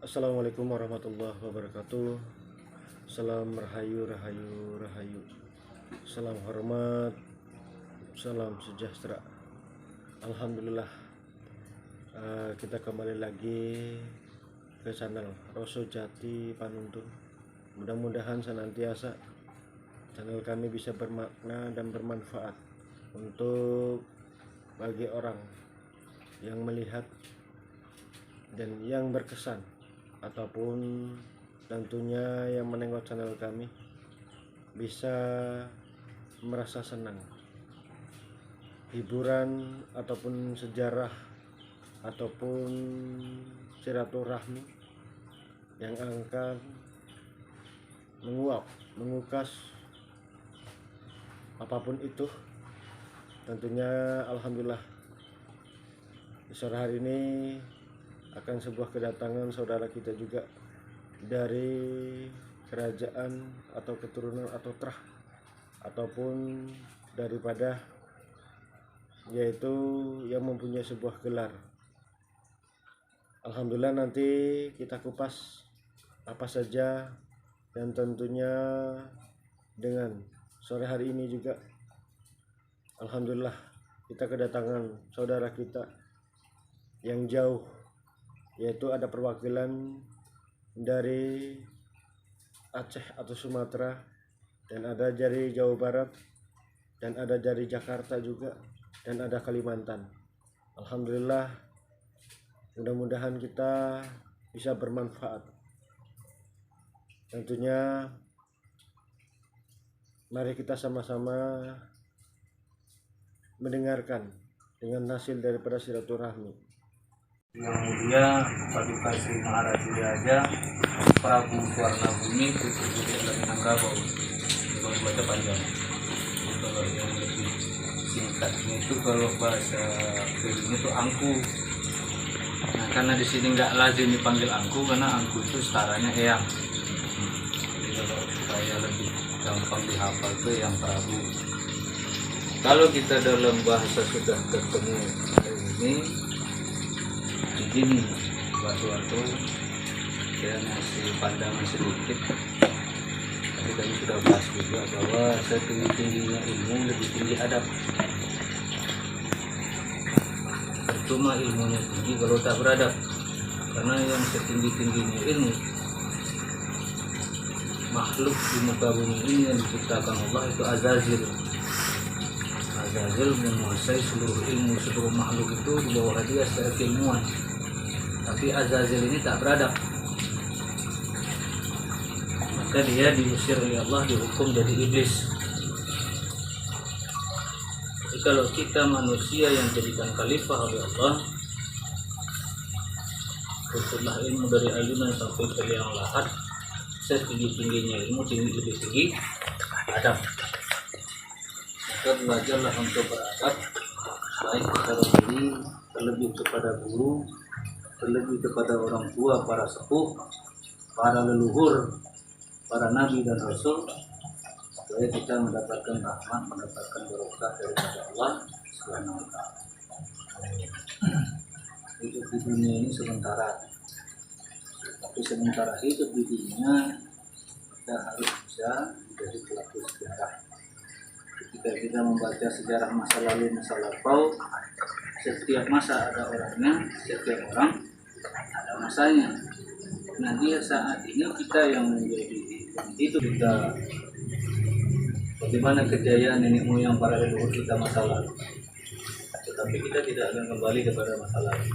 Assalamualaikum warahmatullahi wabarakatuh. Salam rahayu, rahayu, rahayu. Salam hormat, salam sejahtera. Alhamdulillah, kita kembali lagi ke channel Roso Jati Panuntun. Mudah-mudahan senantiasa channel kami bisa bermakna dan bermanfaat untuk bagi orang yang melihat dan yang berkesan, ataupun tentunya yang menengok channel kami bisa merasa senang, hiburan ataupun sejarah ataupun silaturahmi yang akan mengukas apapun itu. Tentunya alhamdulillah di sore hari ini akan sebuah kedatangan saudara kita juga dari kerajaan atau keturunan atau trah ataupun daripada, yaitu yang mempunyai sebuah gelar. Alhamdulillah, nanti kita kupas apa saja, dan tentunya dengan sore hari ini juga alhamdulillah kita kedatangan saudara kita yang jauh, yaitu ada perwakilan dari Aceh atau Sumatera, dan ada dari Jawa Barat, dan ada dari Jakarta juga, dan ada Kalimantan. Alhamdulillah, mudah-mudahan kita bisa bermanfaat. Tentunya mari kita sama-sama mendengarkan dengan hasil daripada silaturahmi. Yang mulia Paduka Sri Maharaja Raja Prabu Suwarna Bumi Putri Budi Langgabau. Kalau baca panjang, kalau yang lebih singkatnya itu kalau bahasa Filipina itu angku. Nah, karena di sini nggak lazim dipanggil angku karena angku itu setaranya eyang. Jadi kalau supaya lebih gampang dihafal itu yang Prabu. Kalau kita dalam bahasa sudah ketemu hari ini, begini, waktu saya ngasih pandangan sedikit. Tadi kami sudah bahas juga bahwa setinggi-tingginya ilmu lebih tinggi adab. Percuma ilmunya tinggi kalau tak beradab, karena yang setinggi-tingginya ilmu, makhluk di muka bumi ini yang diciptakan Allah itu Azazil. Azazil menguasai seluruh ilmu, seluruh makhluk itu di bawah dia secara keilmuan. Tapi Azazil ini tak beradab, maka dia diusir oleh Allah, dihukum jadi iblis. Jadi kalau kita manusia yang jadikan khalifah oleh Allah, tutuplah ilmu dari ayunan sampai ke liang lahat, setinggi-tingginya ilmu, lebih tinggi adab. Maka belajarlah untuk beradab, baik kepada diri, terlebih kepada guru, terlebih kepada orang tua, para sepuh, para leluhur, para nabi dan rasul, supaya kita mendapatkan rahmat, mendapatkan berkah daripada Allah Subhanahu wa Ta'ala. Hidup di dunia ini sementara, tapi sementara hidup di dunia kita harus bisa menjadi pelaku sejarah. Ketika kita membaca sejarah masa lalu, masa lampau, setiap masa ada orangnya, setiap orang ada masanya. Nah, dia saat ini kita yang menjadi itu, kita bagaimana kejayaan nenek moyang para leluhur kita masa lalu. Tetapi kita tidak akan kembali kepada masa lalu.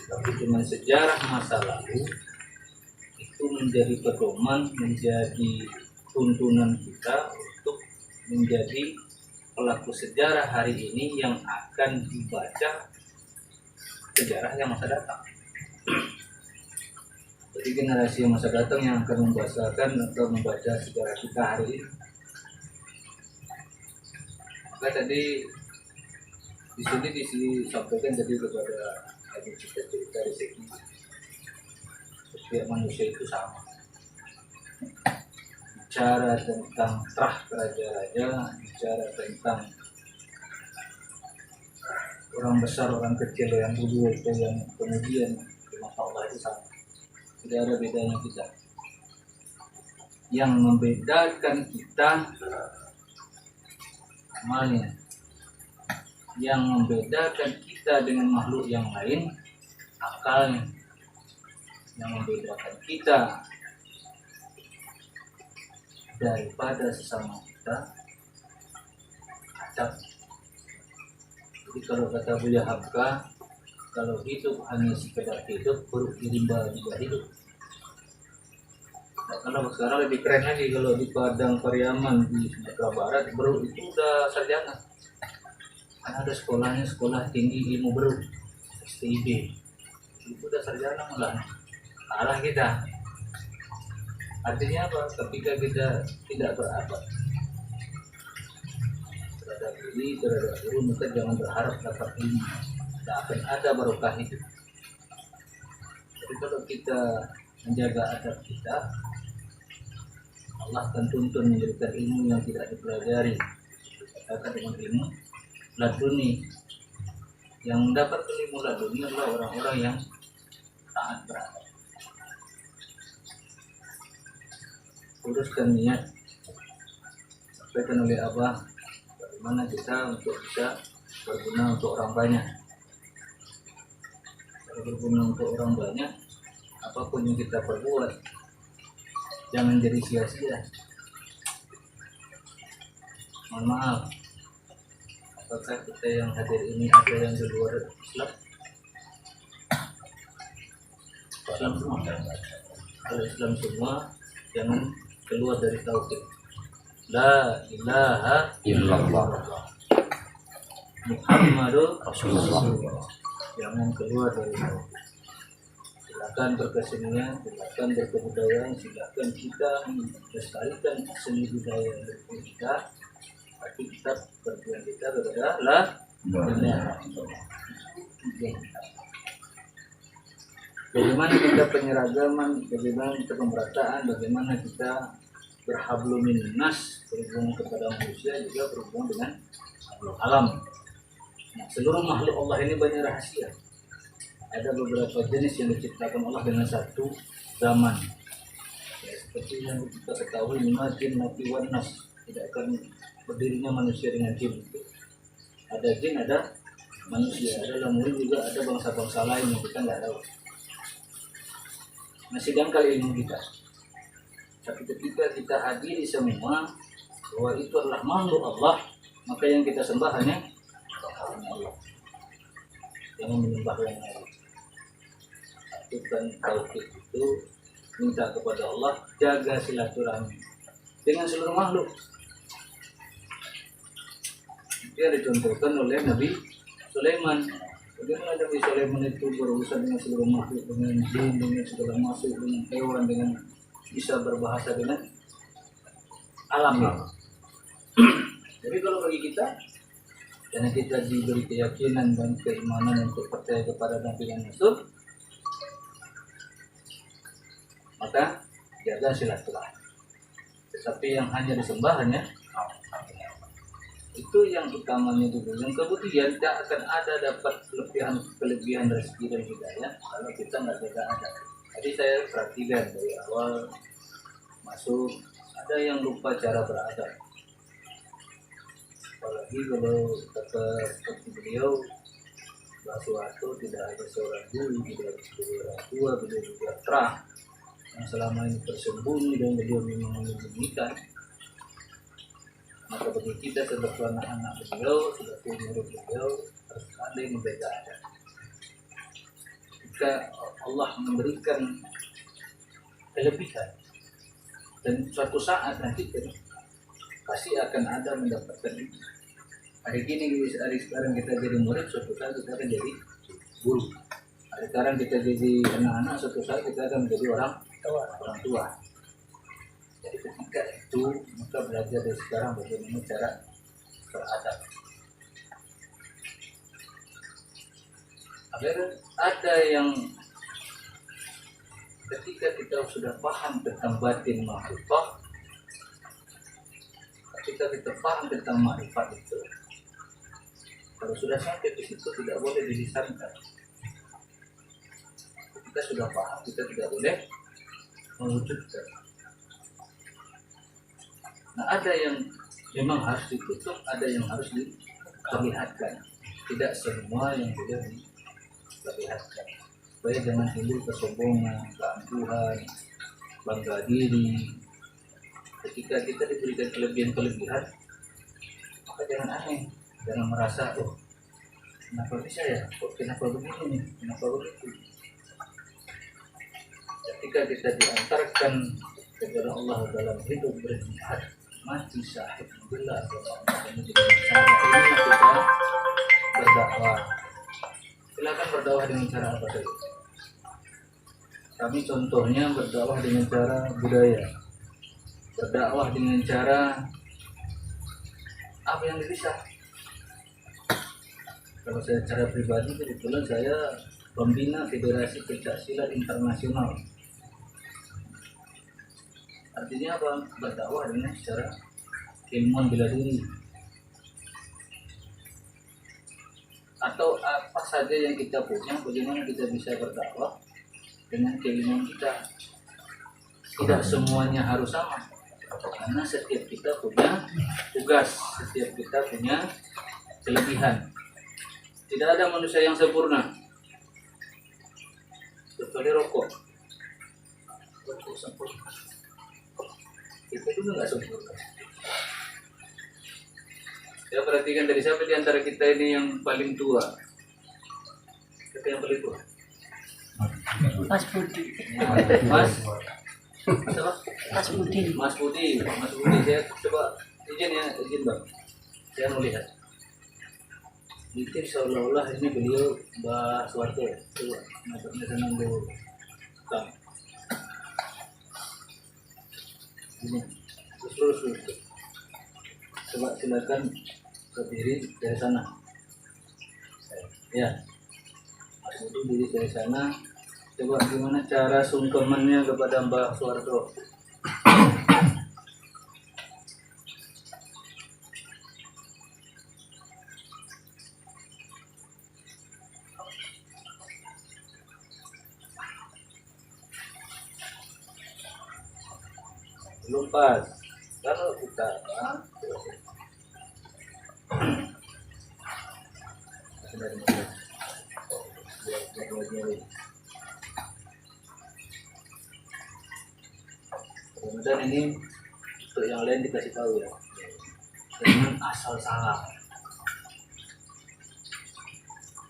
Tapi dengan sejarah masa lalu itu menjadi pedoman, menjadi tuntunan kita untuk menjadi pelaku sejarah hari ini yang akan dibaca sejarah yang masa datang. Jadi generasi yang masa datang yang akan membacakan atau membaca sejarah kita hari ini. Maka tadi di sini disampaikan tadi kepada ada cerita dari segi setiap manusia itu sama. Bicara tentang trah raja-raja, bicara tentang orang besar, orang kecil, yang dulu itu yang kemudian di masa Allah itu sama. tidak ada bedanya kita. Yang membedakan kita amalnya, yang membedakan kita dengan makhluk yang lain akalnya, yang membedakan kita daripada sesama kita adab. Jadi kalau kata Buya Hamka, kalau hidup hanya sekedar hidup, buruk dirimba juga hidup. Nah, kalau sekarang lebih keren lagi, kalau di Padang Pariaman di Sumatera Barat, buruk itu udah sarjana. Kan ada sekolahnya, sekolah tinggi ilmu buruk, STIB. Itu udah sarjana malah. Kalah kita. Artinya apa? Ketika kita tidak beradab terhadap diri, terhadap guru, maka jangan berharap dapat ilmu. Tidak akan ada barokah hidup. Jadi kalau kita menjaga adab kita, Allah akan tuntun memberikan ilmu yang tidak dipelajari. Katakan dengan ilmu laduni. Yang mendapat ilmu laduni adalah orang-orang yang taat beradab. Uruskan niat, sampaikan oleh Abah bagaimana kita untuk bisa berguna untuk orang banyak. Kalau berguna untuk orang banyak, apapun yang kita perbuat jangan jadi sia-sia. Mohon maaf, apakah kita yang hadir ini ada yang di luar Islam? Islam semua. Kalau Islam semua, jangan keluar dari tauhid. La ilaha illallah Muhammadur Rasulullah. Jangan keluar dari tauhid. Silakan berkesenian, silakan berkebudayaan, silakan kita melestarikan seni budaya kita, tapi tetap berjuang kita kepada la ilaha illallah. Bagaimana kita penyeragaman, bagaimana kita pemerataan, bagaimana kita berhablumin nas, berhubung kepada manusia, juga berhubung dengan makhluk alam. Nah, seluruh makhluk Allah ini banyak rahasia. Ada beberapa jenis yang diciptakan Allah dengan satu zaman. Ya, seperti yang kita ketahui, jin, mati, wan, nas. Tidak akan berdirinya manusia dengan jin. Ada jin, ada manusia. Ada lemuri juga, ada bangsa-bangsa lain yang kita nggak tahu. Masih dangkal ilmu kita. Tapi ketika kita hadiri semua bahwa itu adalah makhluk Allah, maka yang kita sembah hanya Allah. Jangan menyembah yang lain. Lakukan tauhid itu, minta kepada Allah, jaga silaturahmi dengan seluruh makhluk. Dia dicontohkan oleh Nabi Sulaiman. Bagaimana Nabi Sulaiman itu berurusan dengan seluruh makhluk, dengan jin, dengan segala makhluk, dengan hewan, dengan bisa berbahasa dengan alam. Jadi kalau bagi kita, karena kita diberi keyakinan dan keimanan untuk percaya kepada Nabi dan Rasul, maka jaga silaturahmi. Tetapi yang hanya disembah hanya itu yang utamanya dulu. Yang kemudian tidak akan ada dapat kelebihan rezeki dan hidayah kalau kita nggak jaga adab. Jadi saya perhatikan dari awal masuk, ada yang lupa cara beradab. Apalagi kalau kata seperti beliau, Basuhato tidak ada seorang guru, tidak ada seorang tua, beliau juga terang yang selama ini tersembunyi dan beliau memang menyembunyikan. Maka bagi kita sebagai anak-anak beliau, sebagai murid beliau, harus pandai membedakan adab. Jika Allah memberikan kelebihan dan suatu saat nanti pasti akan ada mendapatkan itu. Hari sekarang kita jadi murid, suatu saat kita akan jadi guru. Hari sekarang kita jadi anak-anak, suatu saat kita akan menjadi orang tua. Jadi ketika itu maka belajar dari sekarang bagaimana cara beradab. Agar ada yang ketika kita sudah paham tentang batin ma'rifah, ketika kita paham tentang ma'rifat itu, kalau sudah sampai di situ tidak boleh dilisankan. kita sudah paham, kita tidak boleh mewujudkan. Nah, ada yang memang harus ditutup, ada yang harus diperlihatkan. Tidak semua yang boleh diperlihatkan. Supaya jangan timbul kesombongan, keangkuhan, bangga diri. Ketika kita diberikan kelebihan-kelebihan, maka jangan aneh, jangan merasa, oh kenapa bisa ya, kok kenapa begini nih, kenapa begitu. Ketika kita diantarkan kepada Allah dalam hidup berjihad, mati syahid membela agama ini dengan cara ini kita berdakwah. Silakan berdakwah dengan cara apa saja. Kami contohnya berdakwah dengan cara budaya, berdakwah dengan cara apa yang bisa. Kalau saya secara pribadi, kebetulan saya pembina Federasi Pencaksilat Internasional. Artinya apa? Berdakwah dengan secara ilmuwan bela diri. Atau apa saja yang kita punya, bagaimana kita bisa berdakwah dengan keilmuan kita. Tidak semuanya harus sama, karena setiap kita punya tugas, setiap kita punya kelebihan. Tidak ada manusia yang sempurna, kecuali rokok. Rokok sempurna, kita juga nggak sempurna. Ya, perhatikan dari siapa di antara kita ini yang paling tua? Siapa yang paling tua? Mas Budi. Mas apa? Mas Budi. Mas Budi. Mas Budi, saya coba izin bang, saya mau lihat. Itu seolah-olah ini beliau Mbak Suwarto. Coba masuknya senang dulu. Bang. Ini terus. Coba silakan berdiri dari sana. Ya, Mas Budi diri dari sana. Coba gimana cara sungkemannya kepada Mbak Suwarto? Belum pas. Kalau kita kemudian ini untuk yang lain dikasih tahu ya, dengan asal salam.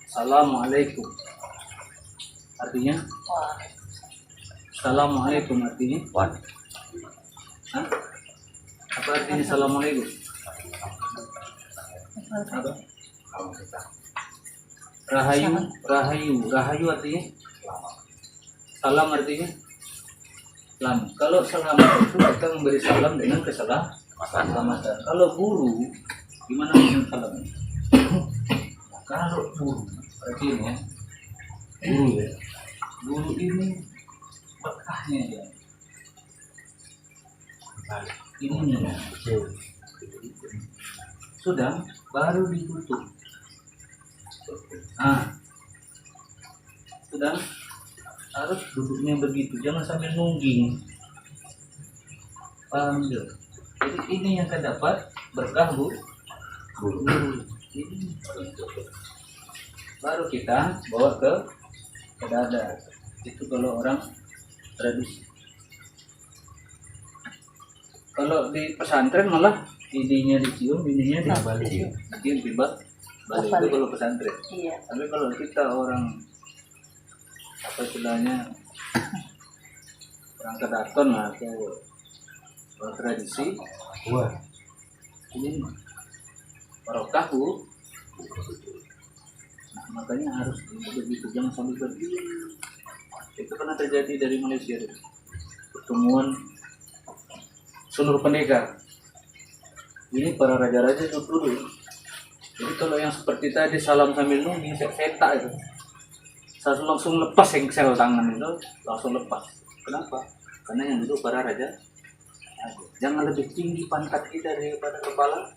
Assalamualaikum artinya Wah, Assalamualaikum artinya Hah? Apa artinya Assalamualaikum? Apa? Rahayu artinya salam artinya selamat. Kalau selamat itu kita memberi salam dengan keselamatan. Kalau guru gimana dengan salam? Kalau guru artinya guru ini berkahnya ya. Ini sudah baru ditutup. Sudah harus duduknya begitu, jangan sambil nungging. Paham ya? Jadi ini yang akan dapat berkah guru. Ini baru kita bawa ke dada. Itu kalau orang tradisi. Kalau di pesantren malah idinya dicium, ininya dibalik. Dicium balik itu kalau pesantren. iya. Tapi kalau kita orang apa istilahnya orang kedaton lah atau orang tradisi, ini barokah bu. Nah, makanya harus begitu, jangan sambil berdiri. Itu pernah terjadi dari Malaysia, pertemuan seluruh pendekar. Ini para raja-raja dulu. Jadi kalau yang seperti tadi salam sambil nungging, setak itu, saya langsung lepas engsel tangan itu, langsung lepas. Kenapa? Karena yang dulu para raja. Jangan lebih tinggi pantat kita daripada kepala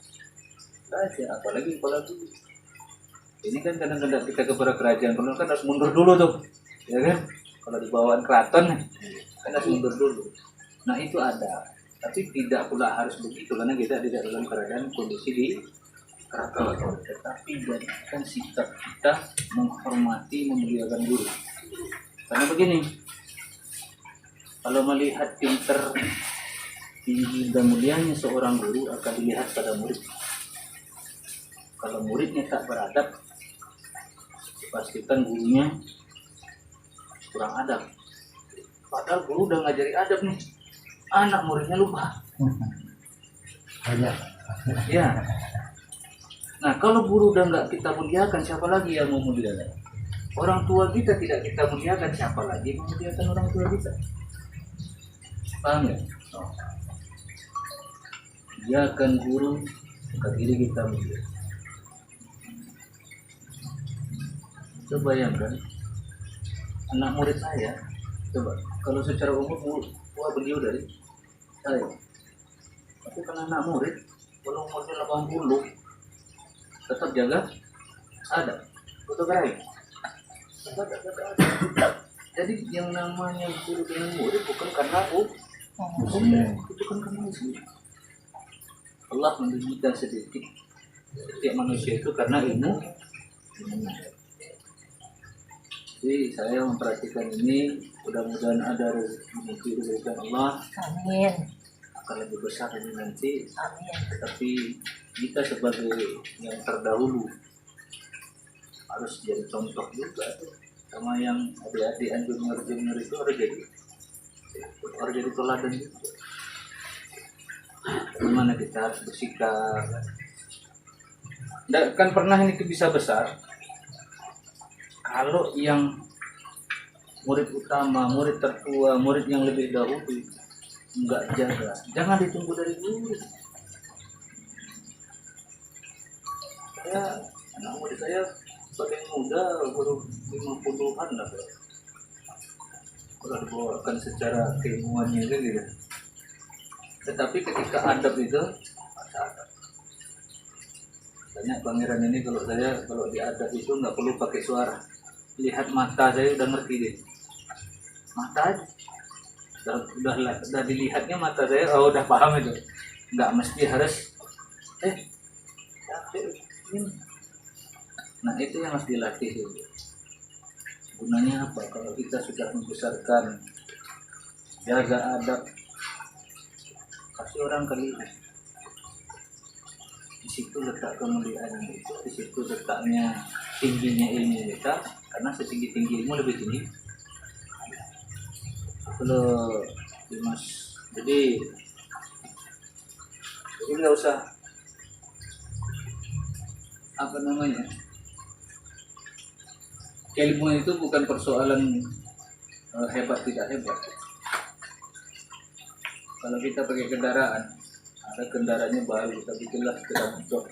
raja, apalagi kepala dulu. Ini kan kadang-kadang kita kepada kerajaan, kan harus mundur dulu tuh, ya kan? Kalau di bawaan keraton ada sumber dulu. Nah itu ada, tapi tidak pula harus begitu karena kita tidak dalam keadaan kondisi di keraton. Tetapi jadikan sikap kita menghormati, memuliakan guru. Karena begini, kalau melihat pinter tinggi dan mulianya seorang guru akan dilihat pada murid. Kalau muridnya tak beradab, pastikan gurunya kurang adab. Padahal guru udah ngajari adab nih, anak muridnya lupa. Banyak. Ya. Nah kalau guru udah nggak kita muliakan, siapa lagi yang mau muliakan? Orang tua kita tidak kita muliakan, siapa lagi yang memuliakan orang tua kita? Paham ya? Muliakan guru, maka diri kita mulia. Coba bayangkan, anak murid saya, coba kalau secara umum tua beliau dari saya, tapi kan anak murid, kalau umurnya 80, tetap jaga adab, fotografi. Jadi yang namanya guru dengan murid bukan karena itu kan karena sendiri. Allah mendidik sedikit setiap manusia itu karena ilmu. Jadi saya memperhatikan ini, mudah-mudahan ada rezeki diberikan Allah. Amin. Akan lebih besar ini nanti. Amin. Tetapi kita sebagai yang terdahulu harus jadi contoh juga tuh. Sama yang adik-adik junior itu harus jadi teladan juga. Gimana kita harus bersikap. Kan pernah ini bisa besar. Kalau yang murid utama, murid tertua, murid yang lebih dahulu enggak jaga, jangan ditunggu dari guru. Anak murid saya paling muda baru 50-an lah. Kalau dibawakan secara keilmuannya kan gitu. Tetapi ketika adab itu ada. Banyak pangeran ini kalau di adab itu nggak perlu pakai suara. Lihat mata saya udah ngerti deh. Mata aja. Udah dilihatnya mata saya, udah paham itu. Nggak mesti harus Nah itu yang harus dilatih dulu. Gunanya apa? Kalau kita sudah membesarkan, jaga adab, kasih orang kelihatan. Di situ letak kemuliaan itu, di situ letaknya tingginya ilmu kita, karena setinggi-tinggi ilmu lebih tinggi. Kalau Dimas, jadi nggak usah apa namanya. Ilmu itu bukan persoalan hebat tidak hebat. Kalau kita pakai kendaraan, ada kendaraannya baru, tapi jelas sepeda motor.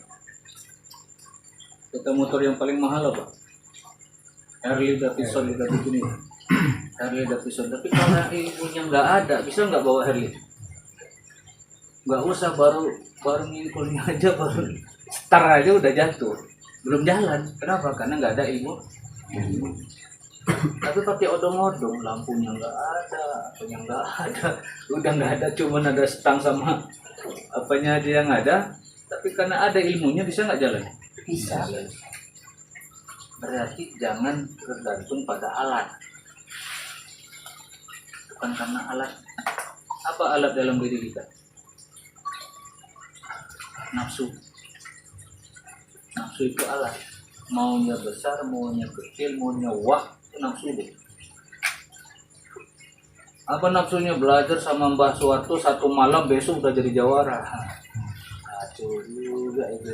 Sepeda motor yang paling mahal apa? Harley Davidson kita begini. Harley Davidson. Tapi kalau ilmunya nggak ada, bisa nggak bawa Harley? Nggak usah, baru nginkulnya aja, baru start aja udah jatuh, belum jalan. Kenapa? Karena nggak ada ilmu. Tapi pakai odong-odong, lampunya nggak ada, apanya nggak ada, udah nggak ada, cuman ada stang sama apanya aja yang ada. Tapi karena ada ilmunya, bisa nggak jalan? Bisa. Berarti jangan tergantung pada alat. Bukan karena alat. Apa alat dalam diri kita? Nafsu. Nafsu itu alat. Maunya besar, maunya kecil, maunya itu nafsu deh. Apa nafsunya? Belajar sama Mbah Suwarto 1 malam, besok udah jadi jawara. Kacau juga itu.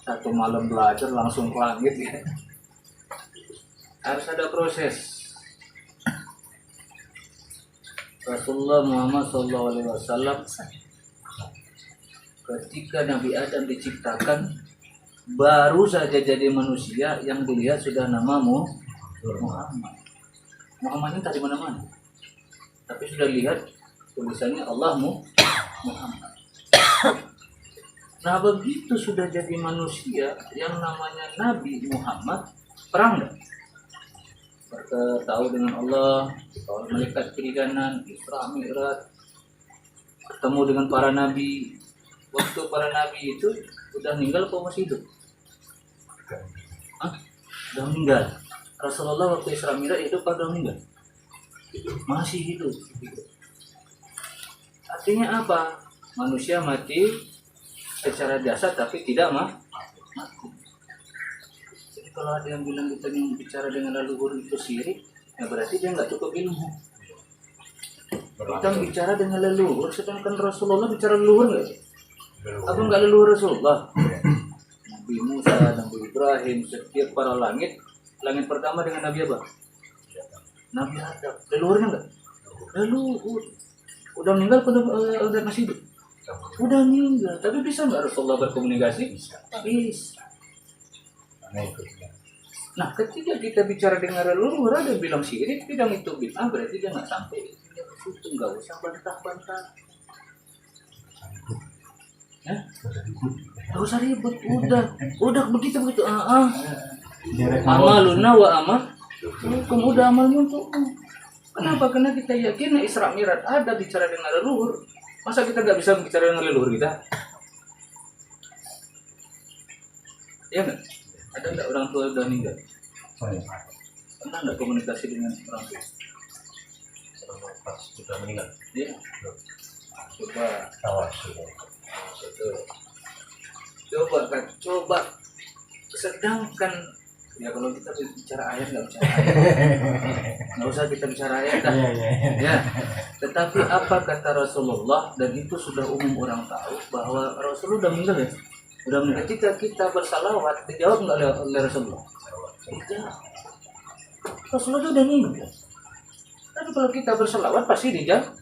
1 malam belajar langsung ke langit ya. Harus ada proses. Rasulullah Muhammad SAW ketika Nabi Adam diciptakan, baru saja jadi manusia, yang dilihat sudah namamu Muhammad. Muhammad ini tadi mana-mana, tapi sudah lihat tulisannya Allahmu Muhammad. Nah begitu sudah jadi manusia, yang namanya Nabi Muhammad, perang enggak? bertahu dengan Allah, malaikat kiri kanan, Isra Mi'raj, ketemu dengan para nabi. Waktu para nabi itu udah meninggal atau masih hidup? Hah? Udah meninggal. Rasulullah waktu Isra Mi'raj hidup atau udah meninggal? Masih hidup. Artinya apa? Manusia mati secara jasad tapi tidak mati. Jadi kalau ada yang bilang kita yang bicara dengan leluhur itu syirik, ya berarti dia nggak cukup ilmu. Kita bicara dengan leluhur, sedangkan Rasulullah bicara leluhur nggak? Apa nggak leluhur Rasulullah? Nabi Musa, Nabi Ibrahim, setiap para langit pertama dengan Nabi apa? Nabi Adam. Leluhurnya nggak? Leluhur. Udah meninggal, udah masih hidup? Udah meninggal. Tapi bisa nggak Rasulullah berkomunikasi? Bisa. Nah, ketika kita bicara dengan leluhur, ada yang bilang syirik, bilang itu bid'ah, berarti dia nggak sampai. Itu nggak usah bantah-bantah. Nggak usah ribut, udah begitu. Amaluna wa amal, udah amalmu tuh. Kenapa? Karena kita yakin Isra Mi'raj ada bicara dengan leluhur. Masa kita nggak bisa bicara dengan leluhur kita? Iya nggak? Ada nggak orang tua udah meninggal? Pernah nggak komunikasi dengan orang tua? Pas sudah meninggal. Iya. Coba. Coba. Sedangkan ya kalau kita bicara ayat nggak bicara ayat, nggak usah kita bicara ayat dah. Ya. Tetapi apa kata Rasulullah, dan itu sudah umum orang tahu bahwa Rasulullah udah meninggal ya. Udah meninggal. Ketika kita bersalawat dijawab nggak oleh Rasulullah? Tidak. Rasulullah udah meninggal. Tapi kalau kita bersalawat pasti dijawab.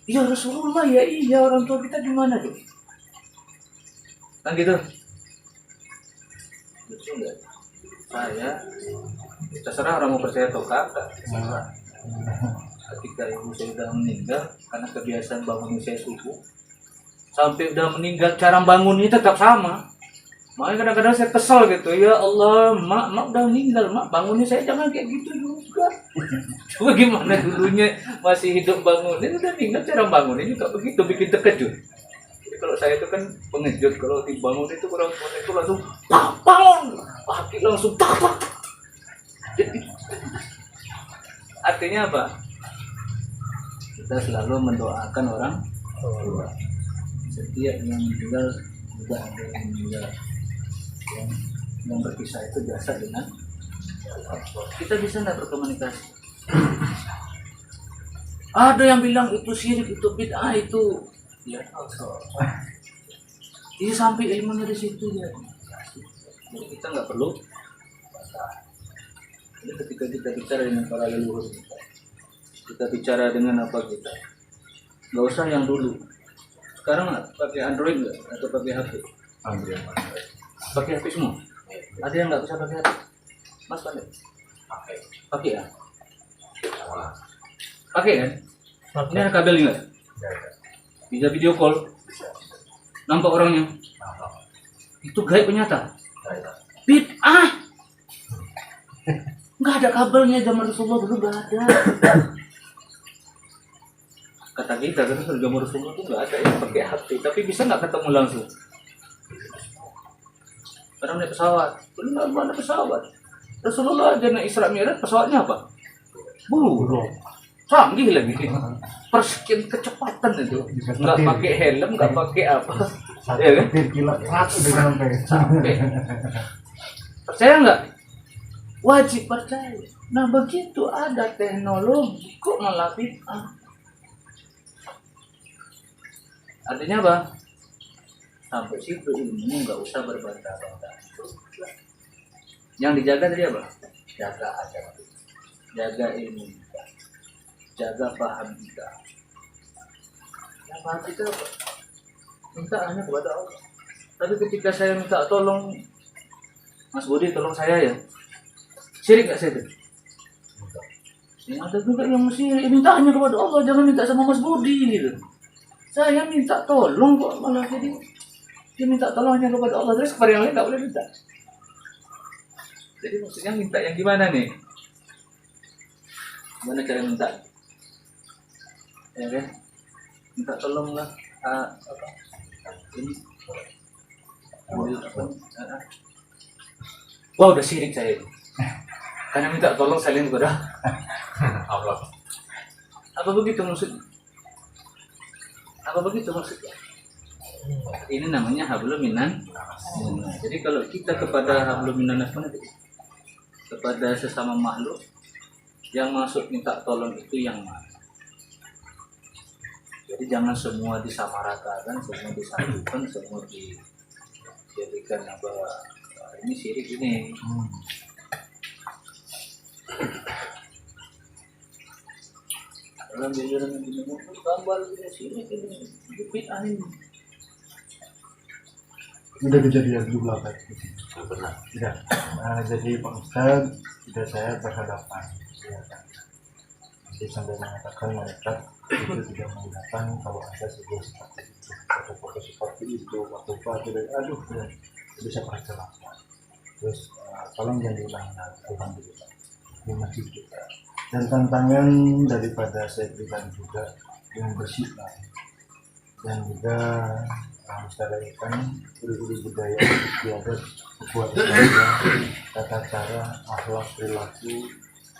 Ya Rasulullah, ya iya, orang tua kita di mana tuh? Kan gitu. Betul enggak? Saya terserah orang mau percaya atau kagak. Ketika ibu saya sudah meninggal karena kebiasaan bangunnya saya subuh, sampai udah meninggal cara bangunnya tetap sama. Makanya kadang-kadang saya kesel gitu, ya Allah, mak udah meninggal, mak bangunnya saya jangan kayak gitu juga. Coba gimana dulunya masih hidup bangunnya, udah meninggal cara bangunnya juga begitu, bikin terkejut. Jadi kalau saya itu kan pengejut, kalau dibangun itu orang tua itu langsung bangun, kaki langsung tak. Jadi artinya apa? Kita selalu mendoakan orang tua. Setiap yang meninggal juga ada yang meninggal. Yang berpisah itu biasa dengan kita bisa nggak berkomunikasi. Ada yang bilang itu syirik, itu bid'ah, itu ya ini sampai ilmunya di situ ya. Jadi kita nggak perlu. Jadi ketika kita bicara dengan para leluhur kita bicara dengan apa kita, nggak usah yang dulu. Sekarang pakai Android nggak atau pakai HP? Android. Pakai HP semua. Ada yang nggak bisa pakai HP? Mas pakai? Pakai ya? Pakai kan? Ini ada kabel nggak? Bisa video call? Nampak orangnya? Itu gaib nyata? Bid'ah! Nggak ada kabelnya, zaman Rasulullah dulu nggak ada. Kata kita kan zaman Rasulullah itu nggak ada yang pakai HP, tapi bisa nggak ketemu langsung? Karena naik pesawat, belum ada pesawat. Rasulullah aja naik Isra Mi'raj, pesawatnya apa? Burung. Canggih lagi. Persekian kecepatan itu. Nggak pakai helm, nggak pakai apa. Ya kan? Sampai. Percaya nggak? Wajib percaya. Nah begitu ada teknologi kok malah bid'ah. Artinya apa? Sampai situ ilmunya nggak usah berbantah-bantah. Yang dijaga tadi apa? Jaga agama, jaga ilmu kita, jaga paham kita. Yang paham kita apa? Minta hanya kepada Allah. Tapi ketika saya minta tolong, Mas Budi tolong saya ya, syirik nggak saya itu? Yang ada juga yang syirik, minta hanya kepada Allah, jangan minta sama Mas Budi gitu. Saya minta tolong kok malah jadi dia minta tolong hanya kepada Allah, terus kepada yang lain nggak boleh minta. Jadi maksudnya minta yang gimana nih? Gimana cara minta? Ya kan? Minta tolonglah apa? Ini mobil apa? Wah udah sirik saya ini. Karena minta tolong saling kepada Allah. apa begitu maksudnya? Apa begitu maksudnya? Ini namanya hablum minan. Jadi kalau kita kepada hablum minan kepada sesama makhluk yang masuk minta tolong itu yang mana? Jadi jangan semua disamaratakan, semua disatukan, semua dijadikan apa? Ini syirik ini. Dalam jajaran yang dinamakan gambar ini syirik ini bid'ah ini. Udah kejadian juga Pak. Benar. Tidak. Jadi Pak Ustadz sudah saya berhadapan. Ya, kan? Jadi sampai mengatakan malaikat itu tidak menggunakan kalau ada sebuah seperti itu, foto-foto seperti itu, waktu dari aduh ya, jadi saya pernah celaka. Terus tolong jangan diulangi lagi, alhamdulillah. Di masjid juga. Dan tantangan daripada saya pribadi juga yang bersifat dan juga melestarikan budaya budaya istiadat sebuah Islam, tata cara, akhlak, perilaku,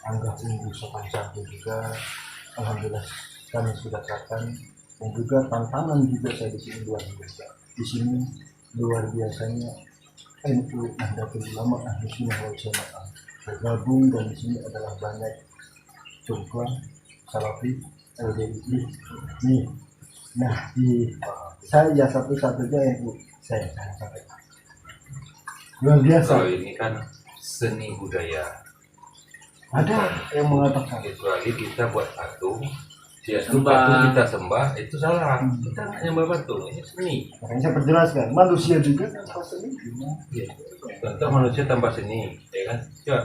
anggah unggu sopan santun juga. Alhamdulillah kami sudah katakan, dan juga tantangan juga saya di sini luar biasa. Di sini luar biasanya NU Nahdlatul Ulama Ahlus Sunnah wal Jamaah bergabung, dan di sini adalah banyak coba salafi LDI nih. Nah di saya satu-satunya NU saya sampaikan luar biasa. Kalau ini kan seni budaya. Ada yang mengatakan Kecuali kita buat patung, ya Sembah. patung kita sembah itu salah. Kita nggak nyembah patung, ini seni. makanya saya perjelaskan manusia juga tanpa seni gimana? Ya. Contoh manusia tanpa seni, ya kan? Coba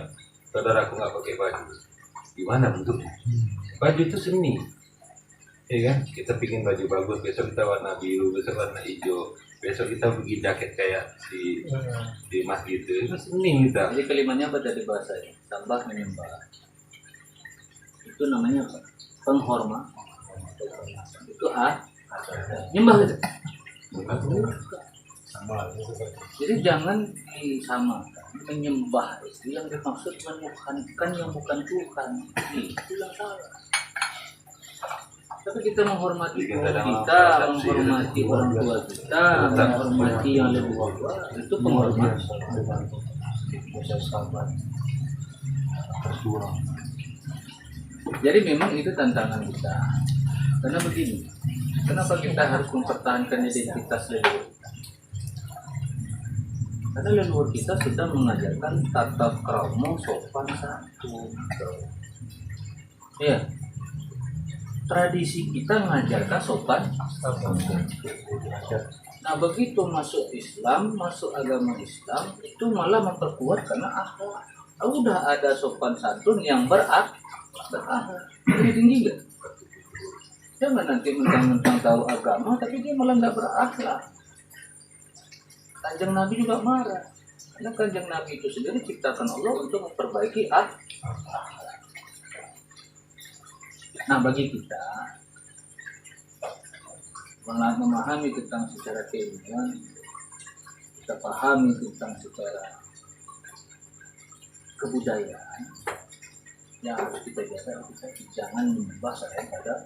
saudara aku nggak pakai baju, gimana bentuknya? Baju itu seni, ya kan? Kita bikin baju bagus, besok kita warna biru, besok warna hijau, besok kita bikin jaket kayak di masjid itu seni kita. Jadi kalimatnya apa dari bahasanya? Sembah menyembah. Itu namanya apa? Penghormat. Itu nyembah gitu. Jadi jangan disamakan menyembah itu yang dimaksud menuhankan yang bukan Tuhan. Itu yang salah. Tapi kita menghormati Tuhan kita, menghormati orang tua kita, menghormati yang lebih tua, itu penghormatan. Saya sahabat berjuang. Jadi memang itu tantangan kita. Karena begini, kenapa kita harus mempertahankan identitas leluhur? Karena leluhur kita sudah mengajarkan tata krama sopan santun. Iya. Tradisi kita mengajarkan sopan santun. Nah begitu masuk Islam, masuk agama Islam, itu malah memperkuat karena akhlak. Udah ada sopan santun yang berakhlak. Ini tinggi nggak? Jangan nanti mentang-mentang tahu agama, tapi dia malah nggak berakhlak. Kanjeng Nabi juga marah. Karena Kanjeng Nabi itu sendiri diciptakan Allah untuk memperbaiki akhlak. Nah bagi kita memahami tentang secara keilmuan, kita pahami tentang secara kebudayaan yang harus kita jaga, kita jangan menyembah selain pada.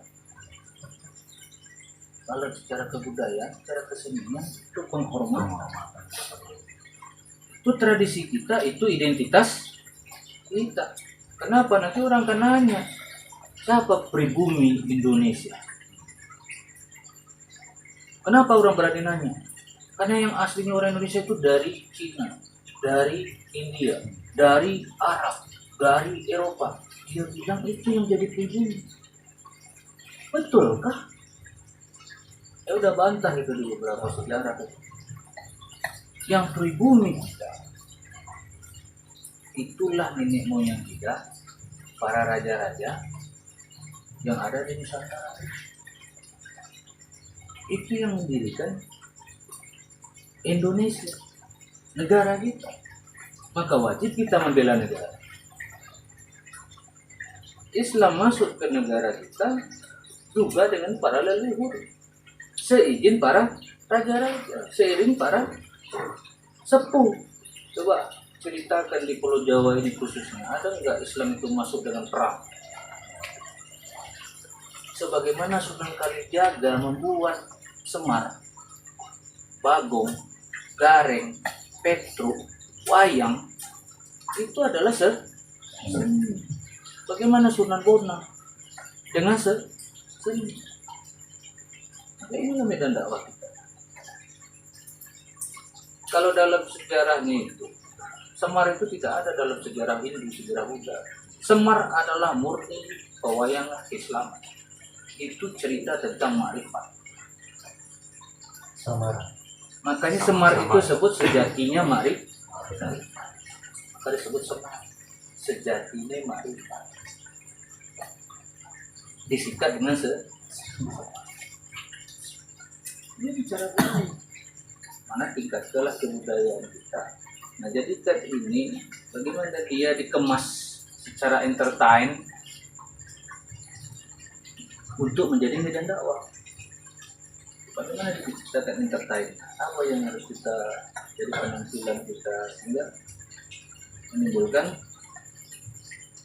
Kalau secara kebudayaan, secara kesenian itu penghormatan, itu tradisi kita, itu identitas kita. Kenapa? Nanti orang akan nanya, siapa pribumi Indonesia? Kenapa orang berani nanya? Karena yang aslinya orang Indonesia itu dari Cina, dari India, dari Arab, dari Eropa. Dia bilang itu yang jadi pribumi. Betulkah? Ya udah bantah itu di beberapa sejarah. Yang pribumi kita, itulah nenek moyang kita, para raja-raja yang ada di Nusantara. Itu yang mendirikan Indonesia, negara kita. maka wajib kita membela negara. Islam masuk ke negara kita juga dengan para leluhur, seizin para raja-raja, seiring para sepuh. Coba ceritakan di Pulau Jawa ini khususnya, ada nggak Islam itu masuk dengan perang? Sebagaimana Sunan Kalijaga membuat Semar, Bagong, Gareng, Petruk, Wayang, itu adalah seni. Bagaimana Sunan Bonang dengan seni? Maka inilah medan dakwah kita. Kalau dalam sejarahnya itu, Semar itu tidak ada dalam sejarah Hindu, sejarah Buddha. Semar adalah murni pewayangan Islam. Itu cerita tentang ma'rifat. Samara. Makanya Semar itu sebut sejatinya ma'rifat. Maka disebut Semar, sejatinya ma'rifat. Disikat dengan ini bicara begini. Mana tingkatkanlah kebudayaan kita. Nah, jadi kan ini bagaimana dia dikemas secara entertain untuk menjadi medan dakwah. Bagaimana diciptakan entertain? Apa yang harus kita jadi penampilan kita sehingga menimbulkan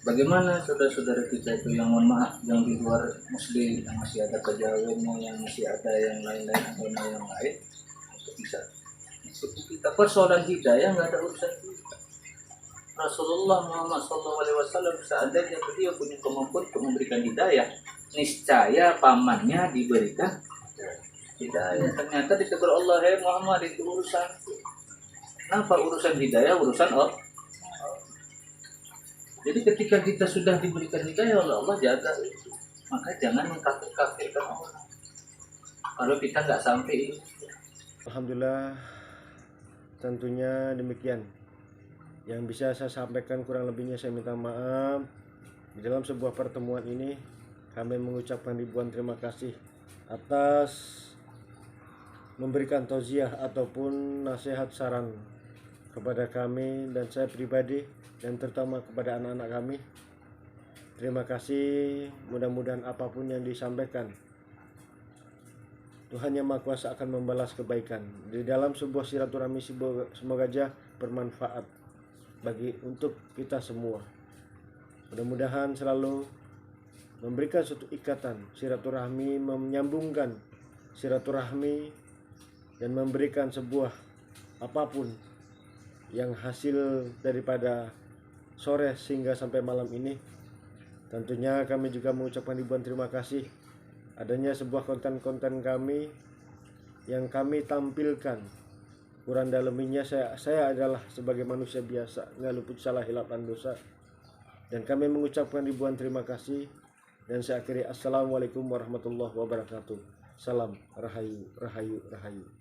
bagaimana saudara-saudara kita itu yang mohon maaf yang di luar muslim, yang masih ada kejawennya, yang masih ada yang lain-lain agama yang lain, untuk bisa ikuti kita. Persoalan hidayah nggak ada urusan kita. Rasulullah Muhammad SAW seandainya beliau punya kemampuan untuk memberikan hidayah, niscaya pamannya diberikan hidayah. Ternyata ditegur Allah, "Hei Muhammad, itu urusan." Kenapa urusan hidayah urusan Allah? Jadi ketika kita sudah diberikan hidayah oleh Allah, jaga itu. Maka jangan mengkafir-kafirkan orang. Kalau kita nggak sampai itu. Alhamdulillah, tentunya demikian yang bisa saya sampaikan. Kurang lebihnya saya minta maaf. Di dalam sebuah pertemuan ini kami mengucapkan ribuan terima kasih atas memberikan tausiah ataupun nasihat saran kepada kami dan saya pribadi, dan terutama kepada anak-anak kami. Terima kasih. Mudah-mudahan apapun yang disampaikan, Tuhan Yang Maha Kuasa akan membalas kebaikan. Di dalam sebuah silaturahmi semoga aja bermanfaat untuk kita semua. Mudah-mudahan selalu memberikan suatu ikatan silaturahmi, menyambungkan silaturahmi, dan memberikan sebuah apapun yang hasil daripada sore sehingga sampai malam ini. Tentunya kami juga mengucapkan ribuan terima kasih adanya sebuah konten-konten kami yang kami tampilkan. Kurang daleminya saya adalah sebagai manusia biasa, nggak luput salah, hilaf dan dosa. Dan kami mengucapkan ribuan terima kasih. Dan saya akhiri, assalamualaikum warahmatullahi wabarakatuh. Salam rahayu, rahayu, rahayu.